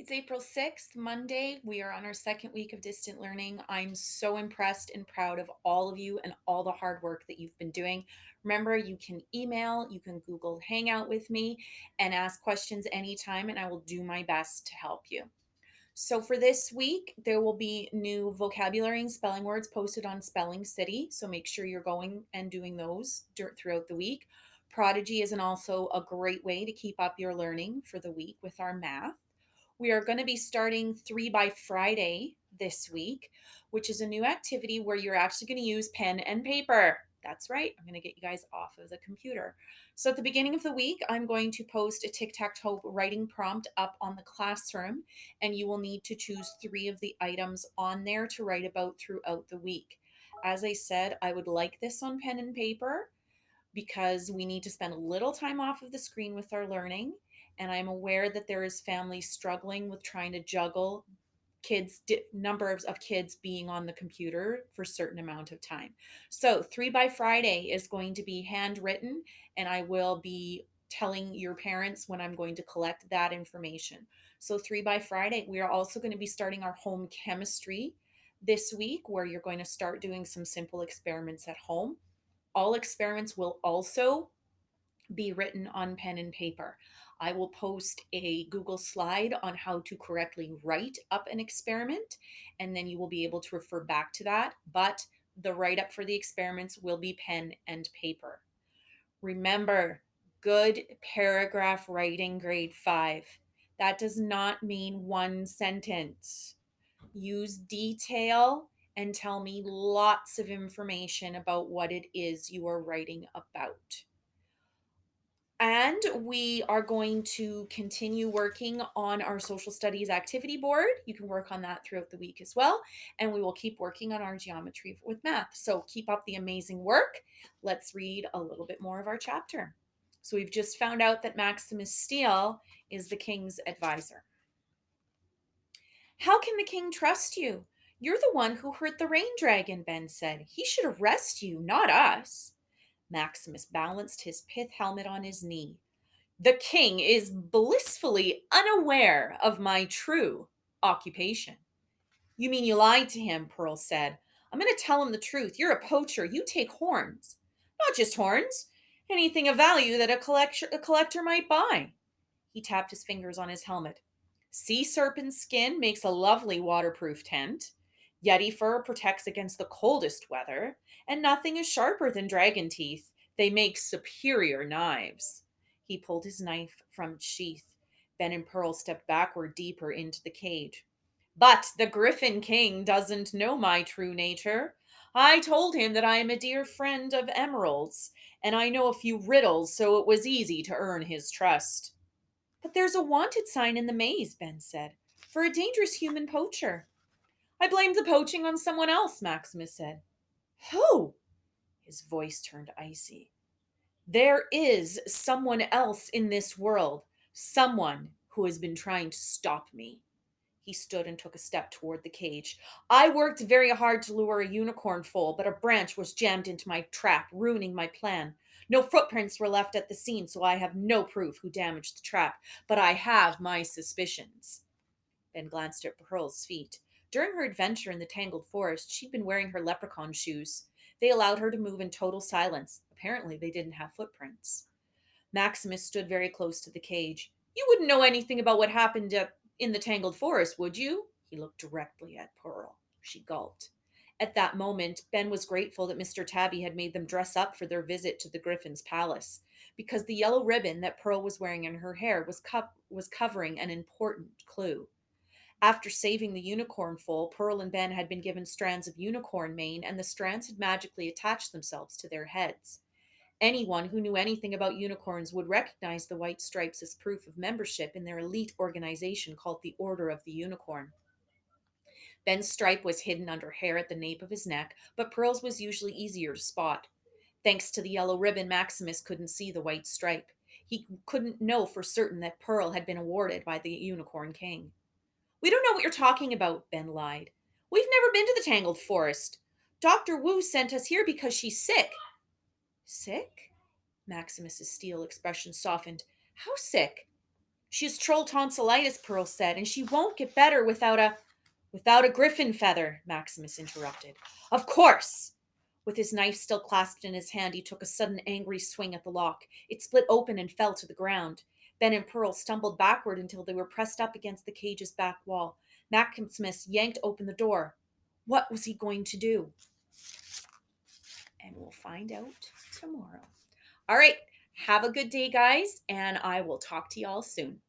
It's April 6th, Monday. We are on our second week of distant learning. I'm so impressed and proud of all of you and all the hard work that you've been doing. Remember, you can email, you can Google Hangout with me and ask questions anytime, and I will do my best to help you. So for this week, there will be new vocabulary and spelling words posted on Spelling City. So make sure you're going and doing those throughout the week. Prodigy is also a great way to keep up your learning for the week with our math. We are going to be starting 3 by Friday this week, which is a new activity where you're actually going to use pen and paper. That's right. I'm going to get you guys off of the computer. So at the beginning of the week, I'm going to post a tic-tac-toe writing prompt up on the classroom, and you will need to choose 3 of the items on there to write about throughout the week. As I said, I would like this on pen and paper because we need to spend a little time off of the screen with our learning. And I'm aware that there is families struggling with trying to juggle numbers of kids being on the computer for a certain amount of time. So 3 by Friday is going to be handwritten, and I will be telling your parents when I'm going to collect that information. So 3 by Friday, we are also going to be starting our home chemistry this week, where you're going to start doing some simple experiments at home. All experiments will also be written on pen and paper. I will post a Google slide on how to correctly write up an experiment, and then you will be able to refer back to that. But the write up for the experiments will be pen and paper. Remember, good paragraph writing, grade 5. That does not mean one sentence. Use detail and tell me lots of information about what it is you are writing about. And we are going to continue working on our social studies activity board. You can work on that throughout the week as well. And we will keep working on our geometry with math. So keep up the amazing work. Let's read a little bit more of our chapter. So we've just found out that Maximus Steele is the king's advisor. How can the king trust you? You're the one who hurt the rain dragon, Ben said. He should arrest you, not us. Maximus balanced his pith helmet on his knee. The king is blissfully unaware of my true occupation. You mean you lied to him, Pearl said. I'm going to tell him the truth. You're a poacher. You take horns. Not just horns. Anything of value that a collector might buy. He tapped his fingers on his helmet. Sea serpent skin makes a lovely waterproof tent. Yeti fur protects against the coldest weather. And nothing is sharper than dragon teeth. They make superior knives. He pulled his knife from its sheath. Ben and Pearl stepped backward deeper into the cage. But the Griffin King doesn't know my true nature. I told him that I am a dear friend of Emerald's, and I know a few riddles, so it was easy to earn his trust. But there's a wanted sign in the maze, Ben said, for a dangerous human poacher. I blamed the poaching on someone else, Maximus said. Who? His voice turned icy. There is someone else in this world, someone who has been trying to stop me. He stood and took a step toward the cage. I worked very hard to lure a unicorn foal, but a branch was jammed into my trap, ruining my plan. No footprints were left at the scene, so I have no proof who damaged the trap, but I have my suspicions. Ben glanced at Pearl's feet. During her adventure in the tangled forest, she'd been wearing her leprechaun shoes. They allowed her to move in total silence. Apparently, they didn't have footprints. Maximus stood very close to the cage. You wouldn't know anything about what happened in the tangled forest, would you? He looked directly at Pearl. She gulped. At that moment, Ben was grateful that Mr. Tabby had made them dress up for their visit to the Griffin's palace, because the yellow ribbon that Pearl was wearing in her hair was covering an important clue. After saving the unicorn foal, Pearl and Ben had been given strands of unicorn mane, and the strands had magically attached themselves to their heads. Anyone who knew anything about unicorns would recognize the white stripes as proof of membership in their elite organization called the Order of the Unicorn. Ben's stripe was hidden under hair at the nape of his neck, but Pearl's was usually easier to spot. Thanks to the yellow ribbon, Maximus couldn't see the white stripe. He couldn't know for certain that Pearl had been awarded by the Unicorn King. We don't know what you're talking about, Ben lied. We've never been to the Tangled Forest. Dr. Wu sent us here because she's sick. Sick? Maximus's steel expression softened. How sick? She has troll tonsillitis, Pearl said, and she won't get better without a griffin feather, Maximus interrupted. Of course! With his knife still clasped in his hand, he took a sudden angry swing at the lock. It split open and fell to the ground. Ben and Pearl stumbled backward until they were pressed up against the cage's back wall. Maximus yanked open the door. What was he going to do? And we'll find out tomorrow. All right. Have a good day, guys, and I will talk to y'all soon.